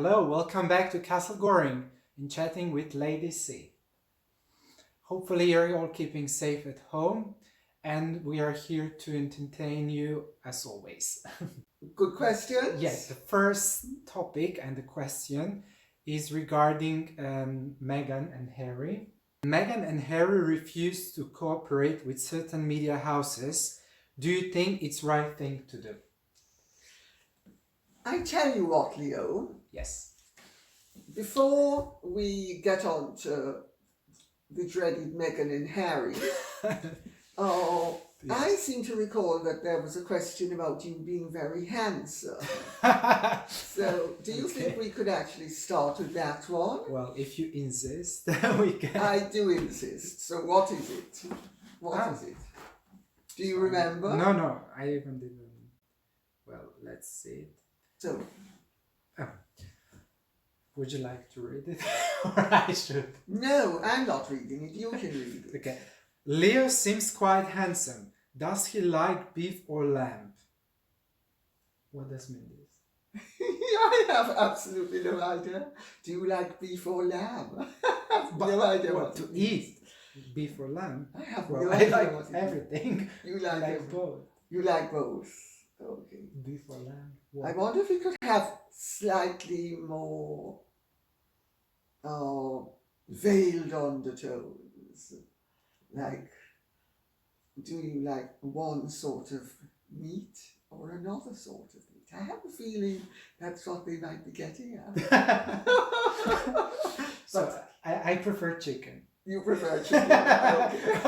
Hello, welcome back to Castle Goring in Chatting with Lady C. Hopefully you're all keeping safe at home and we are here to entertain you as always. Good questions? Yes, the first topic and the question is regarding Meghan and Harry. Meghan and Harry refuse to cooperate with certain media houses. Do you think it's right thing to do? I tell you what, Leo, Yes. before we get on to the dreaded Meghan and Harry, I seem to recall that there was a question about you being very handsome. So, do you think we could actually start with that one? Well, if you insist, we can. I do insist. So, what is it? What is it? Do you remember? No, I even didn't. Well, let's see it. So, would you like to read it? Or I should? no, I'm not reading it. You can read it. Okay. Leo seems quite handsome. Does he like beef or lamb? What does mean this? I have absolutely no idea. Do you like beef or lamb? I have no idea what to it eat. Beef or lamb? I have Well, no I idea like what it everything. You I like like everything. both. You like both. Okay. Beef or lamb? I What? wonder if we could have slightly more veiled undertones. Like, do you like one sort of meat or another sort of meat? I have a feeling that's what they might be getting at. So I prefer chicken. You prefer chicken. Okay.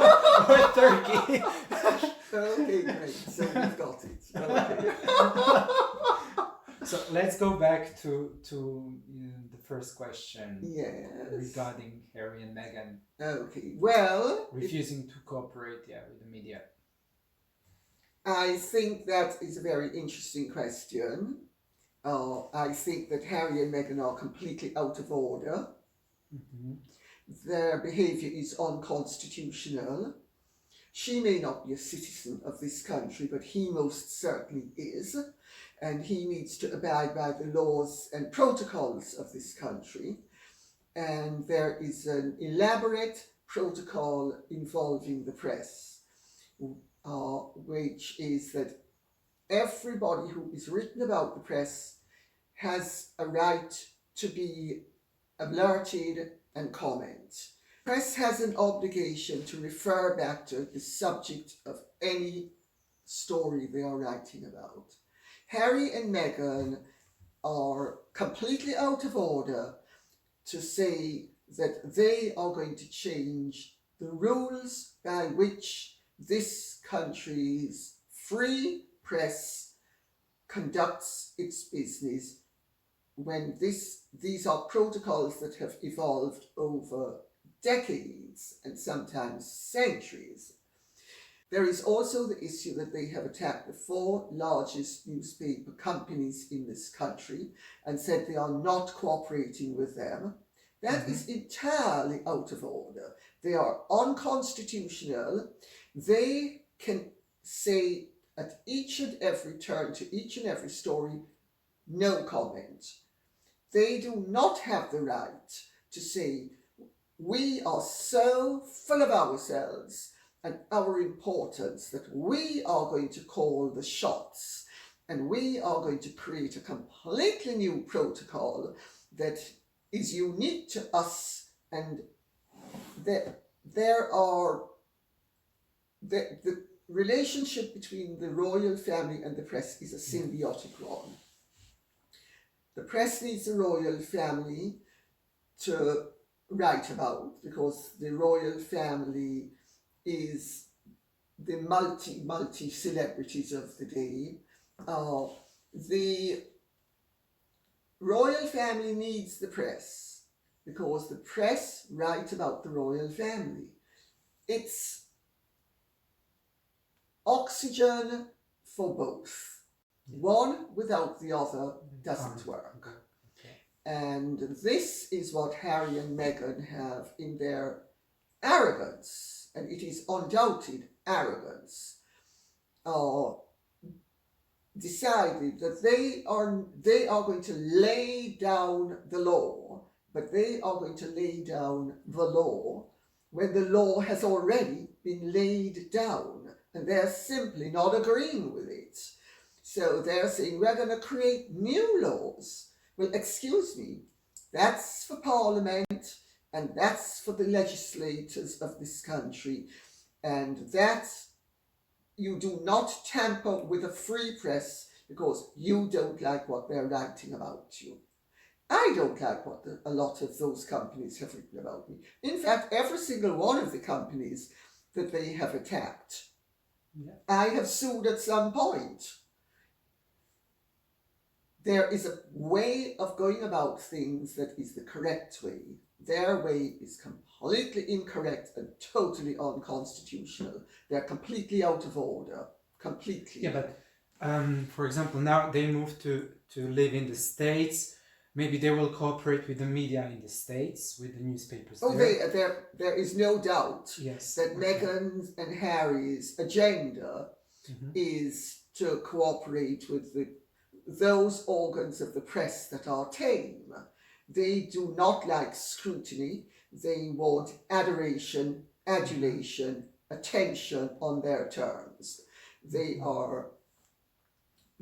Or turkey. Okay, great. So we've got it. Okay. So let's go back to the first question. Yes. Regarding Harry and Meghan Okay. Well, refusing to cooperate, with the media. I think that is a very interesting question. I think that Harry and Meghan are completely out of order. Mm-hmm. Their behaviour is unconstitutional. She may not be a citizen of this country, but he most certainly is. And he needs to abide by the laws and protocols of this country. And there is an elaborate protocol involving the press, which is that everybody who is written about the press has a right to be alerted and comment. Press has an obligation to refer back to the subject of any story they are writing about. Harry and Meghan are completely out of order to say that they are going to change the rules by which this country's free press conducts its business, when these are protocols that have evolved over decades and sometimes centuries. There is also the issue that they have attacked the 4 largest newspaper companies in this country and said they are not cooperating with them. That is entirely out of order. They are unconstitutional. They can say at each and every turn to each and every story, no comment. They do not have the right to say, we are so full of ourselves and our importance that we are going to call the shots and we are going to create a completely new protocol that is unique to us, and that the relationship between the royal family and the press is a symbiotic one. The press needs the royal family to write about, because the royal family is the multi celebrities of the day. The royal family needs the press because the press write about the royal family. It's oxygen for both. One without the other doesn't work. Okay. And this is what Harry and Meghan have in their arrogance, and it is undoubted arrogance. decided that they are going to lay down the law, but they are going to lay down the law when the law has already been laid down, and they're simply not agreeing with it. So they're saying we're going to create new laws. Well, excuse me, that's for Parliament and that's for the legislators of this country, and that you do not tamper with a free press because you don't like what they're writing about you. I don't like what a lot of those companies have written about me. In fact, every single one of the companies that they have attacked, I have sued at some point. There is a way of going about things that is the correct way. Their way is completely incorrect and totally unconstitutional. They're completely out of order. Completely. Yeah, but for example, now they move to live in the States. Maybe they will cooperate with the media in the States, with the newspapers. Oh, there is no doubt yes, that Meghan's and Harry's agenda is to cooperate with those organs of the press that are tame. They do not like scrutiny. They want adoration, adulation, attention on their terms. They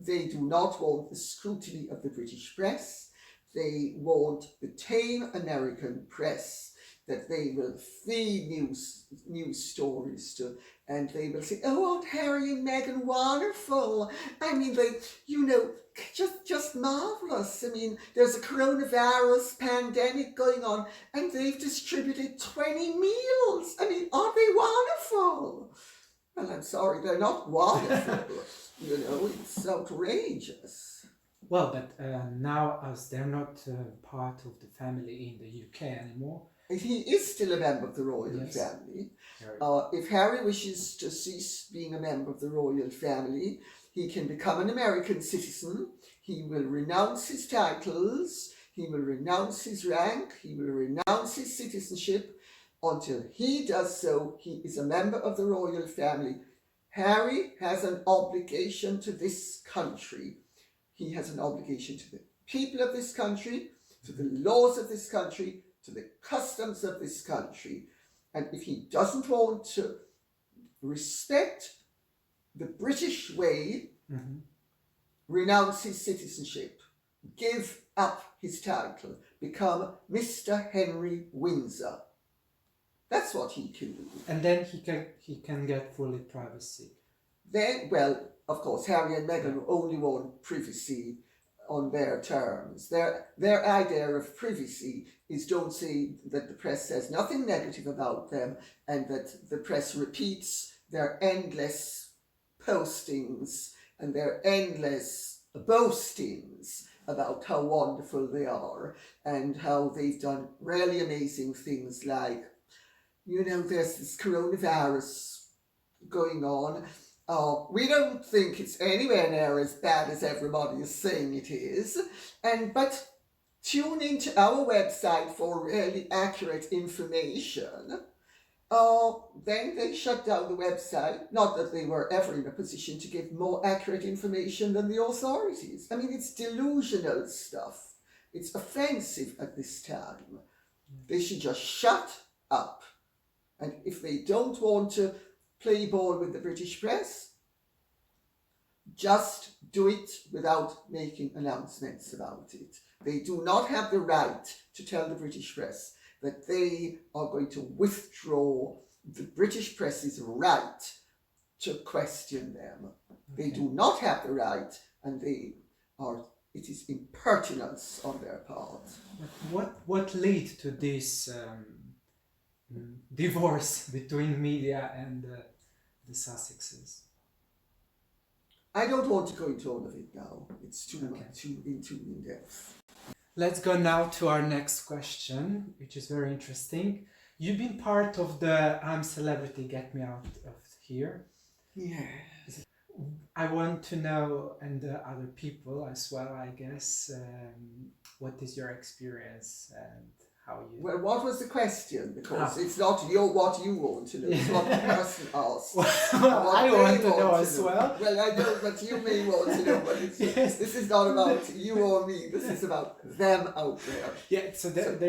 do not want the scrutiny of the British press. They want the tame American press that they will feed news stories to, and they will say, "Oh, aren't Harry and Meghan wonderful? I mean, just marvelous. I mean, there's a coronavirus pandemic going on, and they've distributed 20 meals. I mean, aren't they wonderful?" Well, I'm sorry, they're not wonderful. It's outrageous. Well, but now, as they're not part of the family in the UK anymore. He is still a member of the royal family. If Harry wishes to cease being a member of the royal family, he can become an American citizen. He will renounce his titles. He will renounce his rank. He will renounce his citizenship. Until he does so, he is a member of the royal family. Harry has an obligation to this country. He has an obligation to the people of this country, to the laws of this country, to the customs of this country. And if he doesn't want to respect the British way, renounce his citizenship, give up his title, become Mr. Henry Windsor. That's what he can do. And then he can get fully privacy. Then, well, of course, Harry and Meghan only want privacy on their terms. Their idea of privacy is don't say that the press says nothing negative about them and that the press repeats their endless postings and their endless boastings about how wonderful they are and how they've done really amazing things like, there's this coronavirus going on. We don't think it's anywhere near as bad as everybody is saying it is. But tune into our website for really accurate information. Then they shut down the website. Not that they were ever in a position to give more accurate information than the authorities. I mean, it's delusional stuff. It's offensive at this time. They should just shut up. And if they don't want to play ball with the British press, just do it without making announcements about it. They do not have the right to tell the British press that they are going to withdraw the British press's right to question them. Okay. They do not have the right, and it is impertinence on their part. What led to this divorce between media and the Sussexes? I don't want to go into all of it now. It's too in depth. Let's go now to our next question, which is very interesting. You've been part of the I'm Celebrity, Get Me Out of Here. Yeah. I want to know, and other people as well, I guess, what is your experience and how you... Well, what was the question? Because Ah. it's not what you want to know, it's what the person asked. Well, What I they want to know as know. well. Well, I know that you may want to know, but Yes. this is not about you or me. This is about them out there. Yeah, so there is the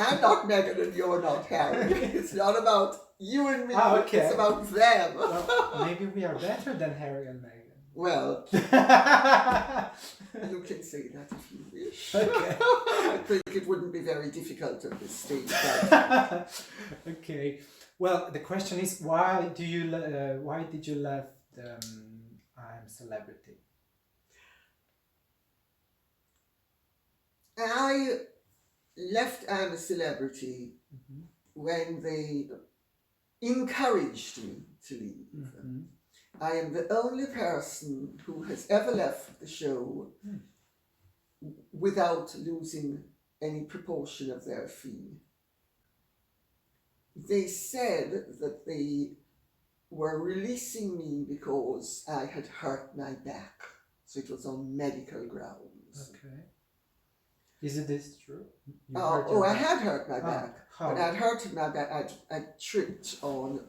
I'm not Meghan and you're not Harry. It's not about you and me. Ah, okay. It's about them. Well, maybe we are better than Harry and Meghan. Well, you can say that if you wish. Okay. I think it wouldn't be very difficult at this stage. But... Okay. Well, the question is, why did you left I'm Celebrity? I left I'm a Celebrity when they encouraged me to leave. Mm-hmm. I am the only person who has ever left the show without losing any proportion of their fee. They said that they were releasing me because I had hurt my back, so it was on medical grounds. Okay. Is this true? I had hurt my back, how? but I'd hurt my back. I tripped on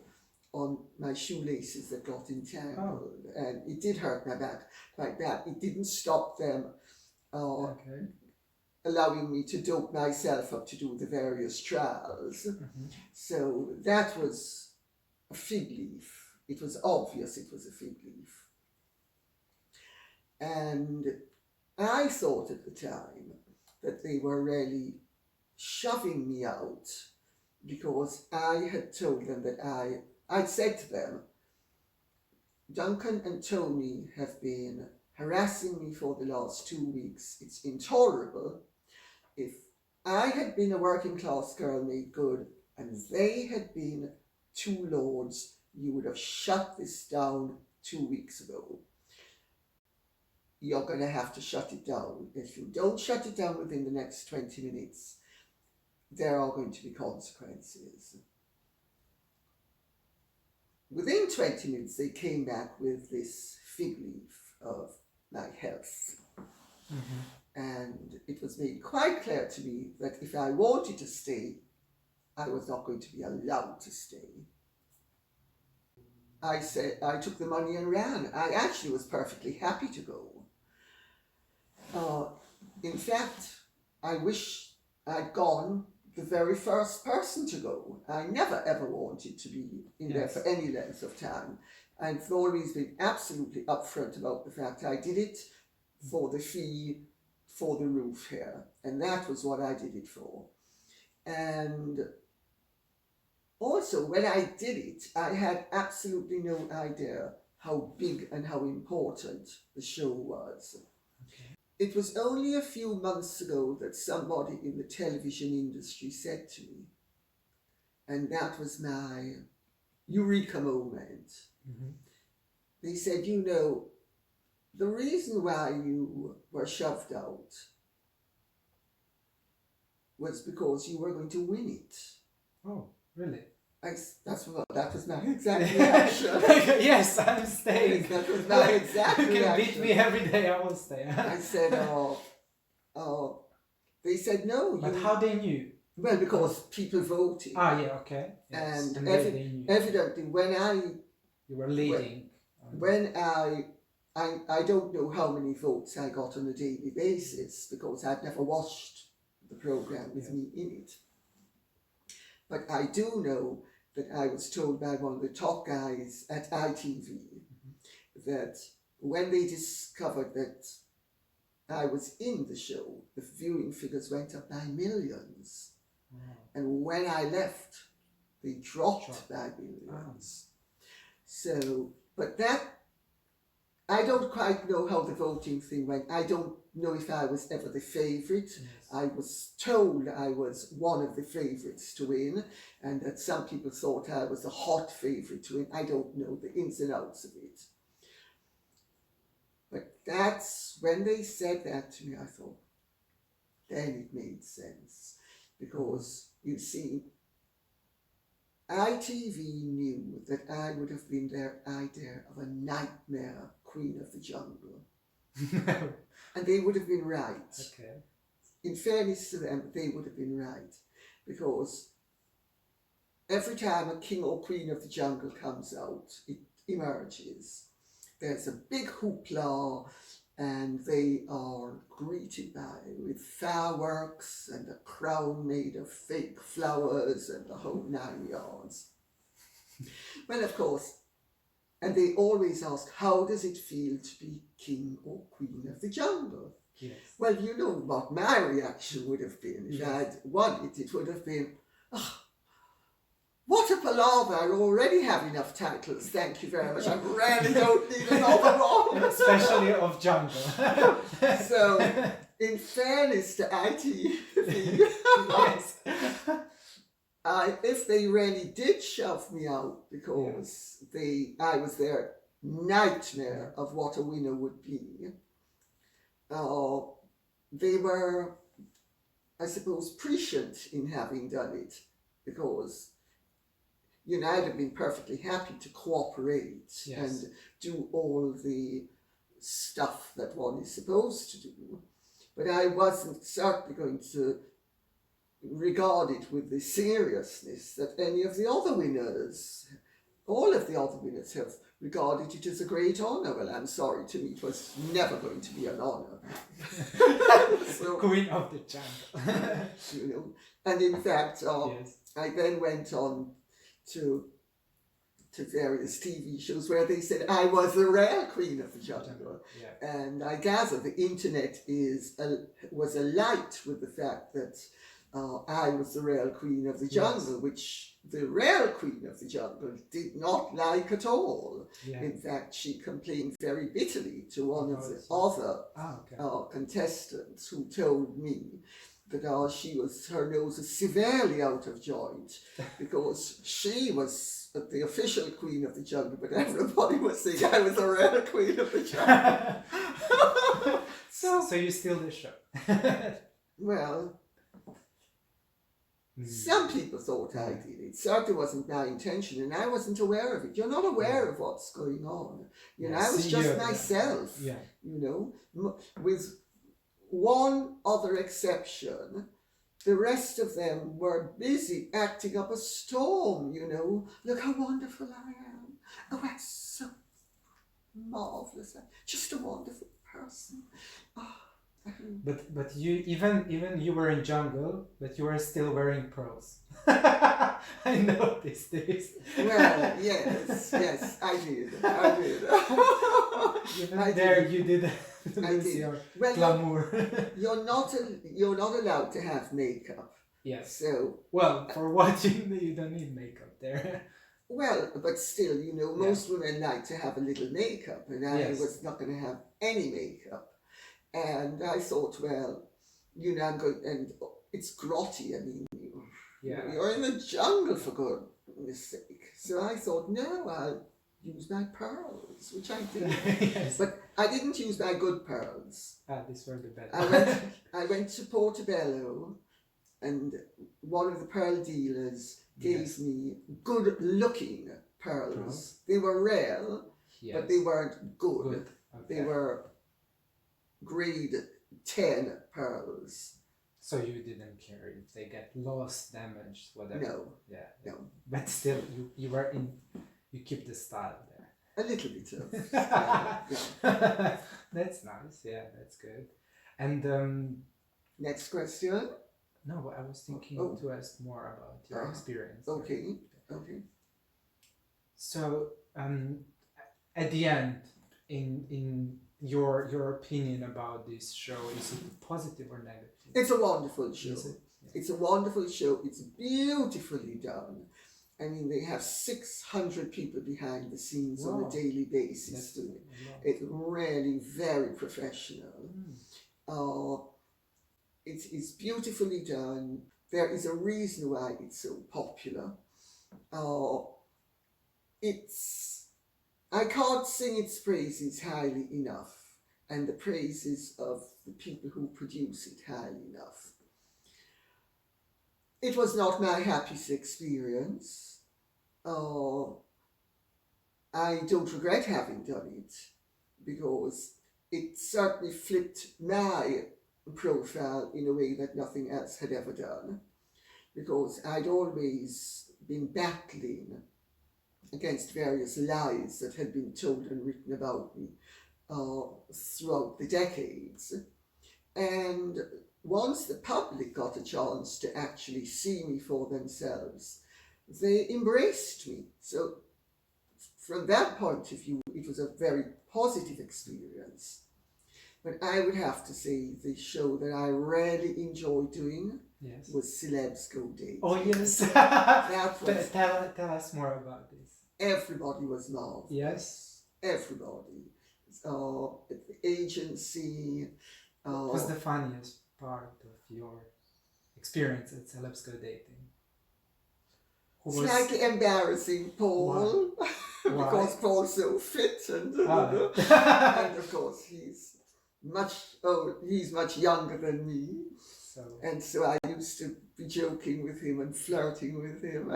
my shoelaces that got entangled, and it did hurt my back like that. It didn't stop them allowing me to dope myself up to do the various trials. Mm-hmm. So that was a fig leaf. It was obvious it was a fig leaf. And I thought at the time that they were really shoving me out because I had told them that I'd said to them, Duncan and Tony have been harassing me for the last 2 weeks. It's intolerable. If I had been a working class girl made good and they had been two lords, you would have shut this down 2 weeks ago. You're going to have to shut it down. If you don't shut it down within the next 20 minutes, there are going to be consequences. Within 20 minutes, they came back with this fig leaf of my health. Mm-hmm. And it was made quite clear to me that if I wanted to stay, I was not going to be allowed to stay. I said, I took the money and ran. I actually was perfectly happy to go. In fact, I wish I'd gone the very first person to go. I never ever wanted to be in there for any length of time. I've always been absolutely upfront about the fact I did it for the fee, for the roof here. And that was what I did it for. And also, when I did it, I had absolutely no idea how big and how important the show was. Okay. It was only a few months ago that somebody in the television industry said to me, and that was my eureka moment. Mm-hmm. They said, you know, the reason why you were shoved out was because you were going to win it. Oh, really? That was my exact reaction. Yes, I'm staying. That was my exact reaction. You can beat me every day, I will stay. I said, they said no. But how they knew? Well, because people voted. Ah, yeah, okay. Yes. And they knew. evidently, You were leading. When I don't know how many votes I got on a daily basis because I've never watched the program with me in it. But I do know that I was told by one of the top guys at ITV that when they discovered that I was in the show, the viewing figures went up by millions. Wow. And when I left, they dropped by millions. So, but that, I don't quite know how the voting thing went. I don't know if I was ever the favourite. Yes. I was told I was one of the favourites to win, and that some people thought I was a hot favourite to win. I don't know the ins and outs of it. But that's, when they said that to me, I thought, then it made sense. Because, you see, ITV knew that I would have been their idea of a nightmare queen of the jungle. And they would have been right. Okay. In fairness to them, they would have been right. because every time a king or queen of the jungle comes out, it emerges. There's a big hoopla, and they are greeted with fireworks and a crown made of fake flowers and the whole 9 yards. Well, of course, and they always ask, how does it feel to be king or queen of the jungle? Yes. Well, you know what my reaction would have been if I'd won it. It would have been, oh, what a palaver, I already have enough titles, thank you very much. I really don't need another one. Especially of jungle. So, in fairness to ITV, Yes. if they really did shove me out because I was their nightmare of what a winner would be, they were, I suppose, prescient in having done it, because I'd have been perfectly happy to cooperate and do all the stuff that one is supposed to do, but I wasn't certainly going to regard it with the seriousness that any of the other winners, all of the other winners, have regarded it as a great honour. Well, I'm sorry, to me it was never going to be an honour. So, Queen of the jungle. And in fact, I then went on to various TV shows where they said I was the real queen of the jungle. Yeah. And I gather the internet was alight with the fact that I was the real queen of the jungle, which the real queen of the jungle did not like at all. Yeah. In fact, she complained very bitterly to one of the other contestants, who told me that her nose was severely out of joint because she was the official queen of the jungle, but everybody was saying I was the real queen of the jungle. So you steal the show. Well, some people thought I did. It certainly wasn't my intention, and I wasn't aware of it. You're not aware of what's going on. I was just myself. Yeah. With one other exception, the rest of them were busy acting up a storm. Look how wonderful I am. Oh, I'm so marvelous. I'm just a wonderful person. Oh. But you even you were in jungle, but you were still wearing pearls. I noticed this. Well, yes, I did. You did lose your glamour. You're not allowed to have makeup. Yes. So for watching, you don't need makeup there. Well, but still, most women like to have a little makeup, and I was not going to have any makeup. And I thought, well, I'm going, and it's grotty. I mean, you're in the jungle, for goodness sake. So I thought, no, I'll use my pearls, which I did. Yes. But I didn't use my good pearls. These were the better. I went to Portobello, and one of the pearl dealers gave me good-looking pearls. They were real, but they weren't good. Okay. They were grade 10 pearls. So you didn't care if they get lost, damaged, whatever? No. Yeah. No. But still, you keep the style there. A little bit of. That's nice. Yeah, that's good. And next question. No, I was thinking to ask more about your experience. Okay. So, at the end, in your opinion about this show, is it positive or negative? It's a wonderful show. Is it? Yeah. It's a wonderful show. It's beautifully done. I mean, they have 600 people behind the scenes on a daily basis doing it. It's really very professional. It's beautifully done. There is a reason why it's so popular. I can't sing its praises highly enough, and the praises of the people who produce it highly enough. It was not my happiest experience. I don't regret having done it, because it certainly flipped my profile in a way that nothing else had ever done. because I'd always been battling against various lies that had been told and written about me throughout the decades. And once the public got a chance to actually see me for themselves, they embraced me. So from that point of view, it was a very positive experience. But I would have to say the show that I really enjoyed doing was Celebs Go Dating. Oh, yes. That was, tell us more about this. everybody was marvelous. Yes. Everybody. The agency. What was the funniest part of your experience at Celebs Go Dating? Slightly embarrassing Paul. Why? Because Paul's so fit and and of course he's much younger than me. And so I used to be joking with him and flirting with him.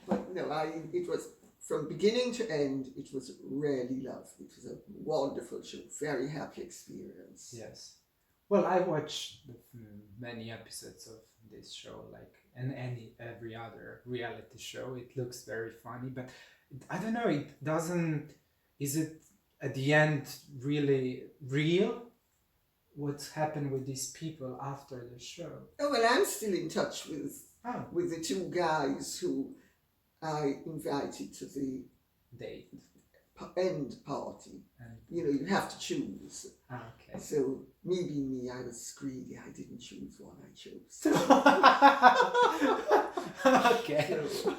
But no, it was from beginning to end, it was really lovely. It was a wonderful show, very happy experience. Yes. Well, I watched many episodes of this show, like every other reality show. It looks very funny, but I don't know, it doesn't, is it at the end really real? What's happened with these people after the show? Oh, well, I'm still in touch with the two guys who I invited to the date end party. You have to choose. Okay. So me being me, I was greedy. I didn't choose one. I chose. Okay. So,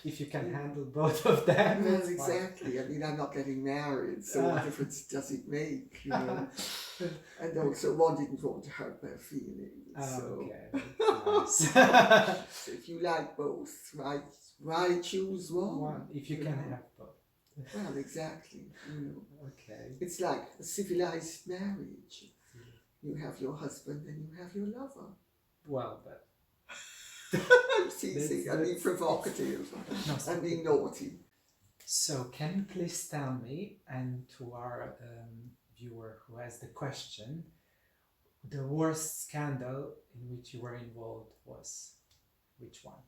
if you can handle both of them. Well, exactly. Fine. I mean, I'm not getting married, so what difference does it make? And also, one didn't want to hurt their feelings. Okay. Nice. So if you like both, why choose one? One, if you can have both. Well, exactly. Okay. It's like a civilized marriage. You have your husband and you have your lover. Well, but I'm teasing. I'm being provocative. I'm being naughty. So, can you please tell me, and to our viewer who has the question, the worst scandal in which you were involved was which one?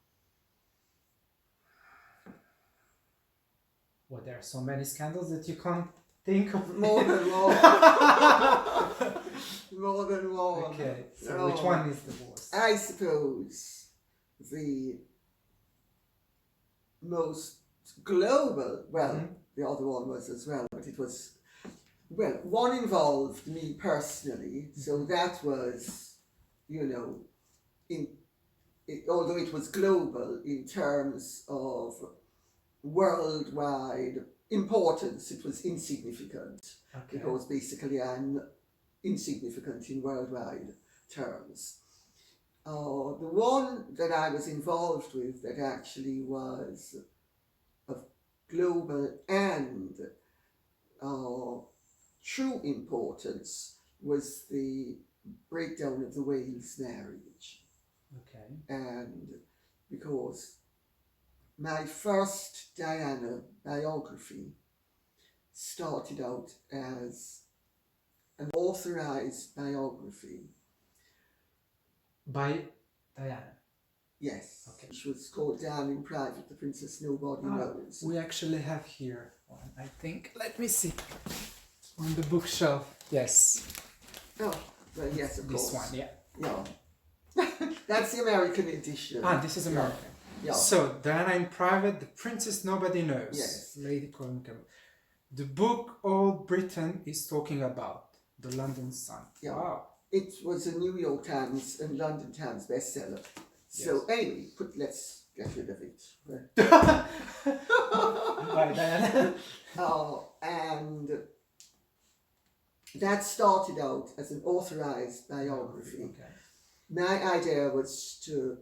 Well, there are so many scandals that you can't think of. More than one. More than one. Okay, so which one is the worst? I suppose the most global, the other one was as well, but it was, one involved me personally, so that was, although it was global in terms of worldwide importance, it was insignificant. Okay. Because basically I'm insignificant in worldwide terms. The one that I was involved with that actually was of global and true importance was the breakdown of the Wales marriage. Okay. And because my first Diana biography started out as an authorized biography. By Diana? Yes. Okay. Which was called Down in Private, The Princess Nobody Knows. We actually have here one, I think. Let me see. On the bookshelf. Yes. Oh, well, yes, of course. This one, yeah. Yeah. That's the American edition. This is American. Yeah. So, Diana in Private, The Princess Nobody Knows. Yes. Lady Colin Campbell. The book all Britain is talking about. The London Sun. Yeah. Wow. It was a New York Times and London Times bestseller. So anyway, let's get rid of it. Bye, Diana. And that started out as an authorized biography. Okay. My idea was to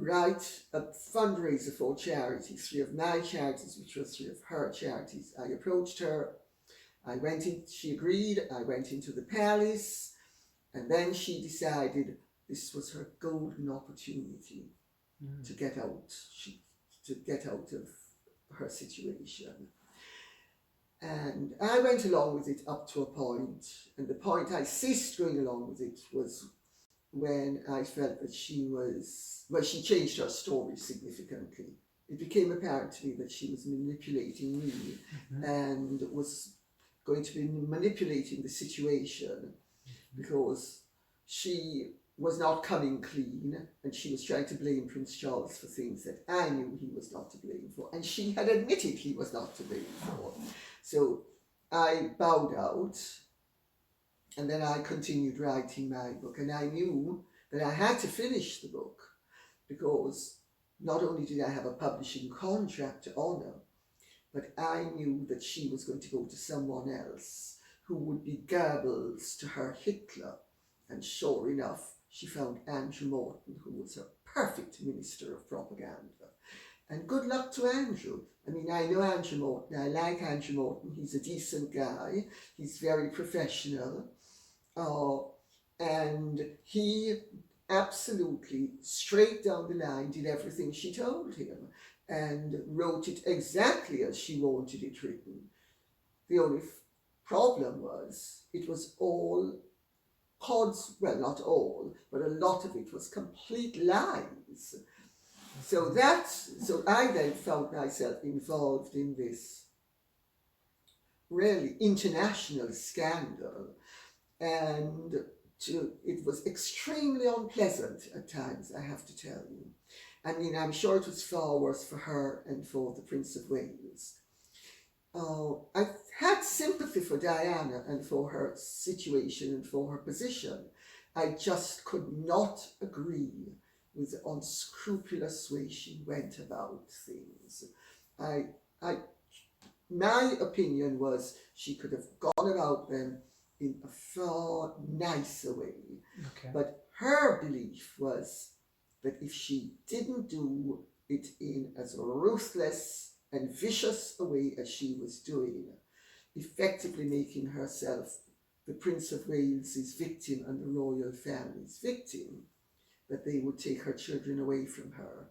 write a fundraiser for charity, 3 of my charities, which were 3 of her charities. I approached her, she agreed, I went into the palace, and then she decided this was her golden opportunity to get out, of her situation. And I went along with it up to a point, and the point I ceased going along with it was when I felt that she changed her story significantly. It became apparent to me that she was manipulating me and was going to be manipulating the situation because she was not coming clean and she was trying to blame Prince Charles for things that I knew he was not to blame for, and she had admitted he was not to blame for. So I bowed out, and then I continued writing my book, and I knew that I had to finish the book because not only did I have a publishing contract to honour, but I knew that she was going to go to someone else who would be Goebbels to her Hitler. And sure enough, she found Andrew Morton, who was a perfect minister of propaganda. And good luck to Andrew. I mean, I know Andrew Morton. I like Andrew Morton. He's a decent guy. He's very professional. And he absolutely, straight down the line, did everything she told him and wrote it exactly as she wanted it written. The only problem was it was all well, not all, but a lot of it was complete lies. So I then found myself involved in this really international scandal, and it was extremely unpleasant at times, I have to tell you. I mean, I'm sure it was far worse for her and for the Prince of Wales. I had sympathy for Diana and for her situation and for her position. I just could not agree with the unscrupulous way she went about things. My opinion was she could have gone about them in a far nicer way. Okay. But her belief was that if she didn't do it in as ruthless and vicious a way as she was doing, effectively making herself the Prince of Wales's victim and the royal family's victim, that they would take her children away from her.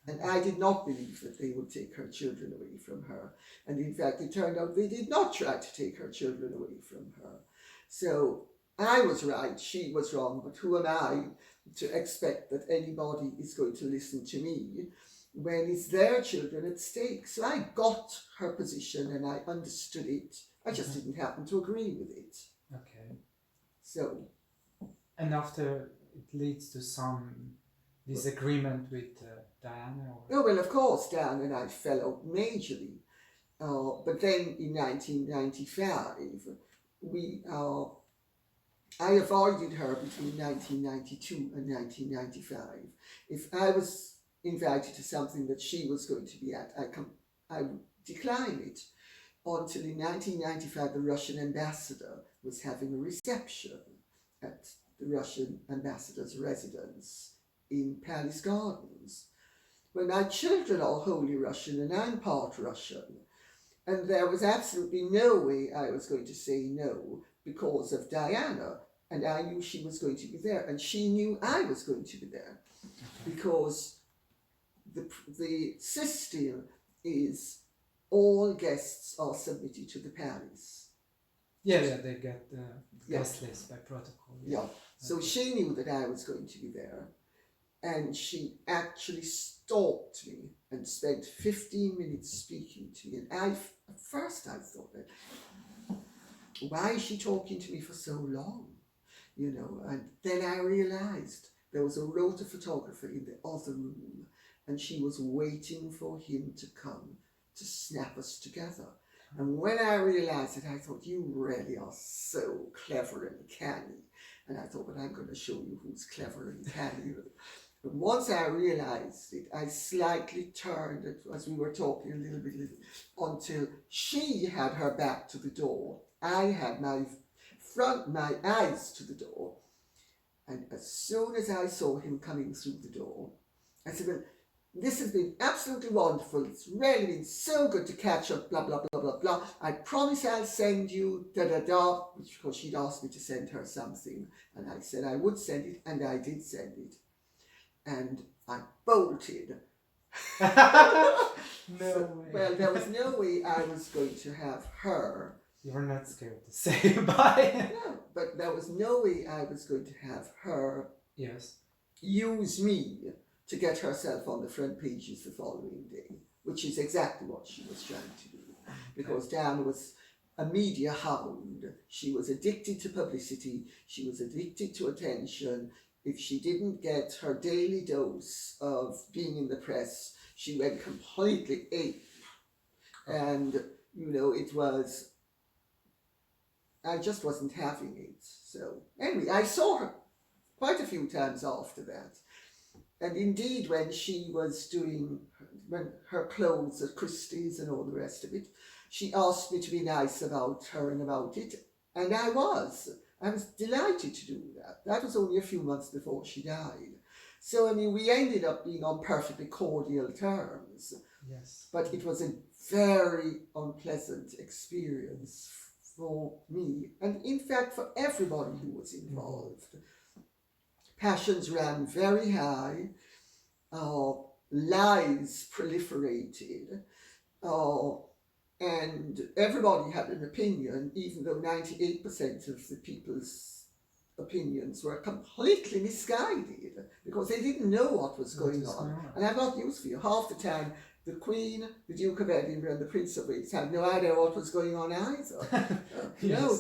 And I did not believe that they would take her children away from her. And in fact, it turned out they did not try to take her children away from her. So I was right, she was wrong, but who am I to expect that anybody is going to listen to me when it's their children at stake? So I got her position and I understood it. I just didn't happen to agree with it. Okay. So. And after it leads to some disagreement with Diana? Or? Oh, well, of course, Diana and I fell out majorly. But then in 1995, I avoided her between 1992 and 1995. If I was invited to something that she was going to be at, I would decline it. Until in 1995, the Russian ambassador was having a reception at the Russian ambassador's residence in Palace Gardens. Well, my children are wholly Russian and I'm part Russian. And there was absolutely no way I was going to say no because of Diana. And I knew she was going to be there, and she knew I was going to be there. Because the system is all guests are submitted to the palace. Yeah, they get the guest list by protocol. Yeah. So she knew that I was going to be there. And she actually stalked me and spent 15 minutes speaking to me. And at first I thought, why is she talking to me for so long? You know, and then I realized there was a rota photographer in the other room and she was waiting for him to come to snap us together. And when I realized it, I thought, you really are so clever and canny. And I thought, but I'm going to show you who's clever and canny. But once I realized it, I slightly turned it as we were talking a little bit until she had her back to the door. I had my eyes to the door. And as soon as I saw him coming through the door, I said, well, this has been absolutely wonderful. It's really been so good to catch up, blah, blah, blah, blah, blah. I promise I'll send you da-da-da, because she'd asked me to send her something. And I said I would send it, and I did send it. And I bolted. No way. Well, there was no way I was going to have her You were not scared to say bye. No, but there was no way I was going to have her Yes. use me to get herself on the front pages the following day, which is exactly what she was trying to do. Because Diana was a media hound. She was addicted to publicity. She was addicted to attention. If she didn't get her daily dose of being in the press, she went completely ape. And, you know, it was, I just wasn't having it. So, anyway, I saw her quite a few times after that. And indeed, when she was doing her clothes at Christie's and all the rest of it, she asked me to be nice about her and about it. And I was. I was delighted to do that. That was only a few months before she died. So, I mean, we ended up being on perfectly cordial terms. Yes. But it was a very unpleasant experience for me. And in fact, for everybody who was involved. Passions ran very high. Lies proliferated. And everybody had an opinion, even though 98% of the people's opinions were completely misguided because they didn't know what was going on. And I'm not used to it. Half the time, the Queen, the Duke of Edinburgh, and the Prince of Wales had no idea what was going on either. Yes. No,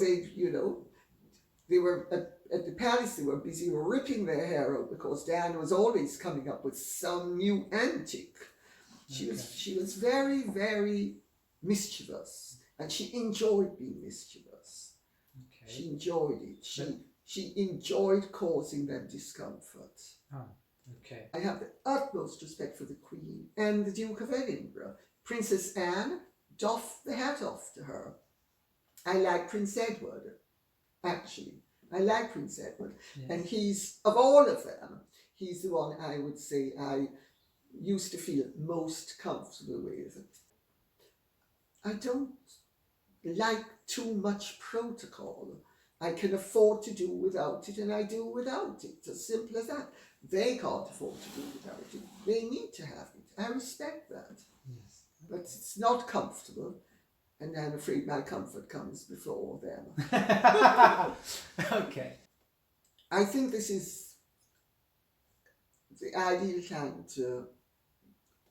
they were at the palace, they were busy ripping their hair out because Diana was always coming up with some new antic. She was very, very mischievous, and she enjoyed being mischievous. Okay. She enjoyed it. She enjoyed causing them discomfort. Oh, okay. I have the utmost respect for the Queen and the Duke of Edinburgh. Princess Anne, doff the hat off to her. I like Prince Edward, actually. I like Prince Edward. Yes. And he's, of all of them, he's the one I would say I used to feel most comfortable with. I don't like too much protocol. I can afford to do without it, and I do without it. As simple as that. They can't afford to do without it. They need to have it. I respect that. Yes. But it's not comfortable, and I'm afraid my comfort comes before them. Okay. I think this is the ideal time to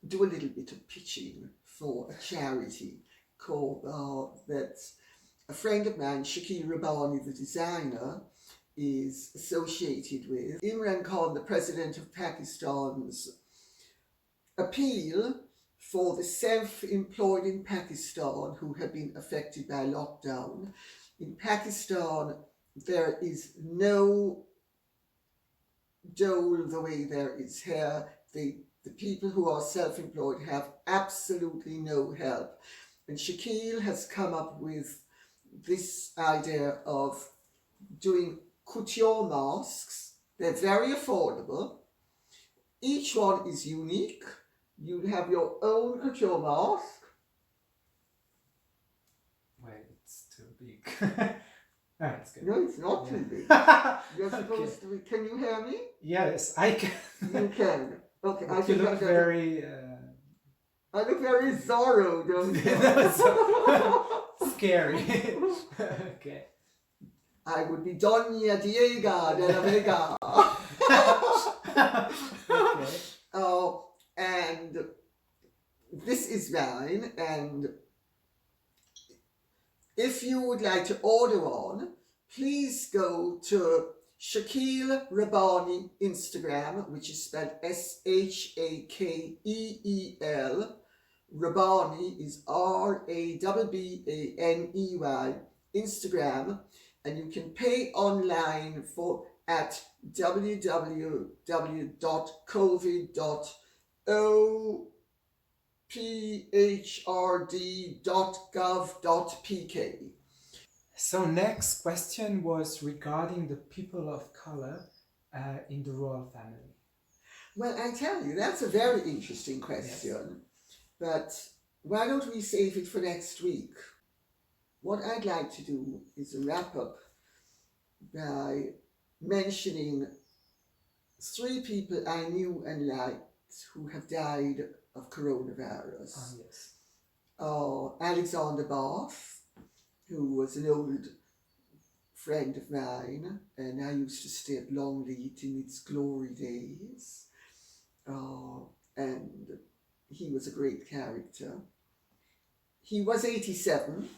do a little bit of pitching for a charity called that a friend of mine, Shakil Rabbani, the designer, is associated with. Imran Khan, the president of Pakistan's appeal for the self-employed in Pakistan who have been affected by lockdown. In Pakistan, there is no dole the way there is here. The people who are self-employed have absolutely no help. And Shakil has come up with this idea of doing couture masks. They're very affordable. Each one is unique. You have your own couture mask. Wait, it's too big. It's good. No, it's not too big. You're supposed to be. Can you hear me? Yes, I can. You can. Okay, I You think look very I look very Zorro, don't scary. Okay. I would be Doña Diego de la Vega. Okay. And this is mine, and if you would like to order one, please go to Shakil Rabbani Instagram, which is spelled Shakeel. Rabbani is Rabbaney, Instagram, and you can pay online at www.covid.oprd.gov.pk. So next question was regarding the people of color in the royal family. Well, I tell you, that's a very interesting question, but why don't we save it for next week? What I'd like to do is wrap up by mentioning 3 people I knew and liked who have died of coronavirus. Oh, yes. Alexander Bath, who was an old friend of mine, and I used to stay at Longleat in its glory days. And he was a great character. He was 87,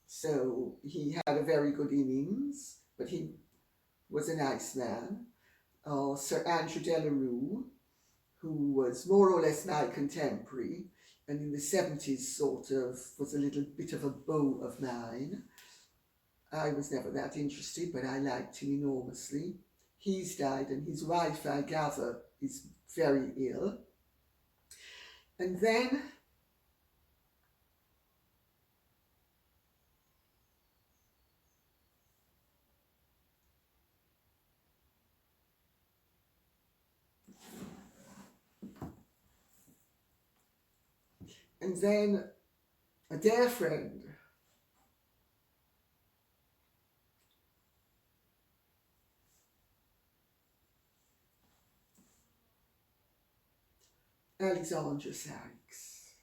so he had a very good innings, but he was a nice man. Sir Andrew Delarue, who was more or less my contemporary, and in the 70s sort of was a little bit of a beau of mine. I was never that interested, but I liked him enormously. He's died, and his wife, I gather, is very ill. And then a dear friend, Alexandra Sykes.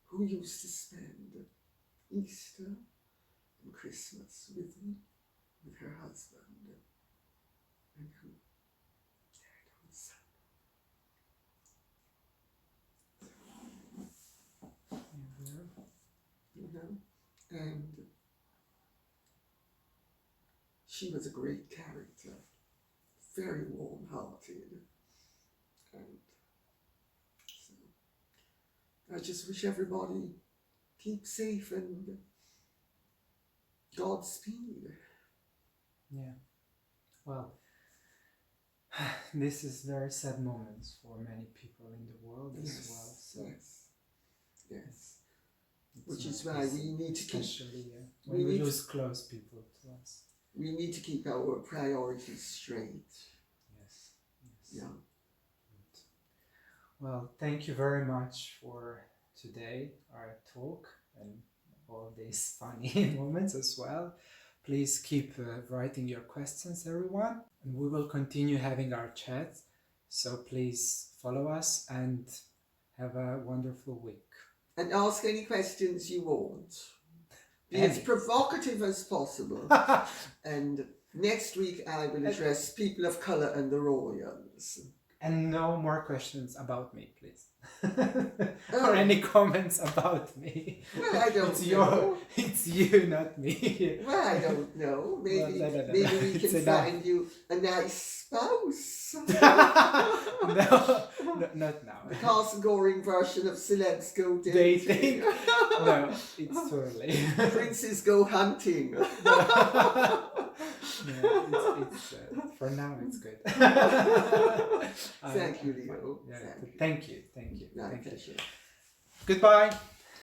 Who used to spend Easter and Christmas with me, with her husband, and who died on Sunday. And she was a great character, very warm-hearted, and so I just wish everybody keep safe and Godspeed. Yeah. Well, this is very sad moments for many people in the world as well. So Yes. it's Which is not why easy, we need to keep, especially when we lose close people to us. we need to keep our priorities straight. Yes. Yeah. Good. Well, thank you very much for today, our talk, and all these funny moments as well. Please keep writing your questions, everyone, and we will continue having our chat. So please follow us and have a wonderful week. And ask any questions you want. Be as provocative as possible. And next week I will address people of colour and the royals. And no more questions about me, please. Or any comments about me. Well, I don't know. It's you, not me. Well, I don't know. Maybe, maybe we can find you a nice spouse. No, not now. The Carson Goring version of Celebs Go Dating? Dating. No, it's too early. Princes Go Hunting. No, it's for now it's good. Thank you, Leo. Yeah, thank you. My Thank you. pleasure. Goodbye.